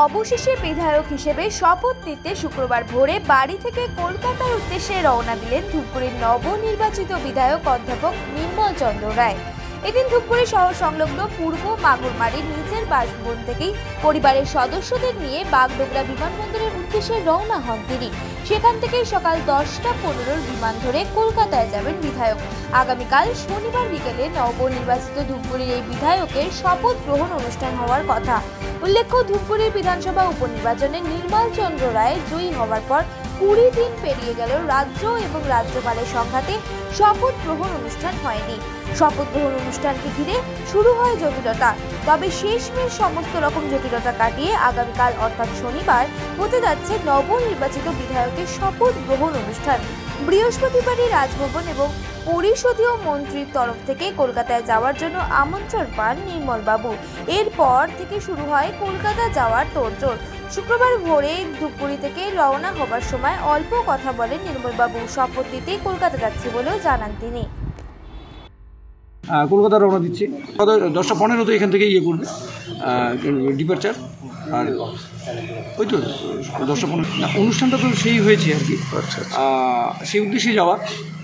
অবশেষে বিধায়ক হিসেবে শপথ নিতে শুক্রবার ভোরে বাড়ি থেকে কলকাতার উদ্দেশ্যে রওনা দিলেন ধূপগুড়ির নবনির্বাচিত বিধায়ক অধ্যাপক নির্মল চন্দ্র রায়। এদিন ধূপগুড়ি শহর সংলগ্ন পূর্ব মাগুরমারির নিজের বাসভবন থেকেই পরিবারের সদস্যদের নিয়ে বাগডোগরা বিমানবন্দরের উদ্দেশ্যে রওনা হন তিনি। সেখান থেকেই সকাল 10:15 বিমান ধরে কলকাতায় যাবেন বিধায়ক। আগামীকাল শনিবার বিকেলে নবনির্বাচিত ধূপগুড়ির এই বিধায়কের শপথ গ্রহণ অনুষ্ঠান হওয়ার কথা। উল্লেখ্য, ধূপগুড়ির বিধানসভা উপনির্বাচনে নির্মল চন্দ্র রায় জয়ী হওয়ার পর 20 দিন পেরিয়ে গেল রাজ্য এবং রাজ্যপালের সংঘাতে শপথ গ্রহণ অনুষ্ঠান হয়নি। শপথ গ্রহণ অনুষ্ঠানকে ঘিরে শুরু হয় জটিলতা, তবে শেষমেশ সমস্ত রকম জটিলতা কাটিয়ে আগামীকাল অর্থাৎ শনিবার হতে যাচ্ছে নবনির্বাচিত বিধায়কের শপথ গ্রহণ অনুষ্ঠান। বৃহস্পতিবারই রাজভবন এবং পরিষদীয় মন্ত্রীর তরফ থেকে কলকাতায় যাওয়ার জন্য আমন্ত্রণ পান নির্মলবাবু। এরপর থেকে শুরু হয় কলকাতা যাওয়ার তোড়জোড়। শুক্রবার ভোরে ধূপগুড়ি থেকে রওনা হবার সময় অল্প কথা বলেন নির্মলবাবু। শপথ নিতে কলকাতা যাচ্ছে বলেও জানান তিনি। কলকাতা রওনা দিচ্ছি 10:15 এখান থেকে করবে ডিপারচার। আর ওই তো 10:15 অনুষ্ঠানটা তো সেই হয়েছে আর কি। সেই উদ্দেশ্যে যাওয়া,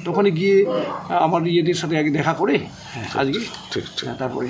তো ওখানে গিয়ে আমার ইয়েদের সাথে আগে দেখা করে আজকে তারপরে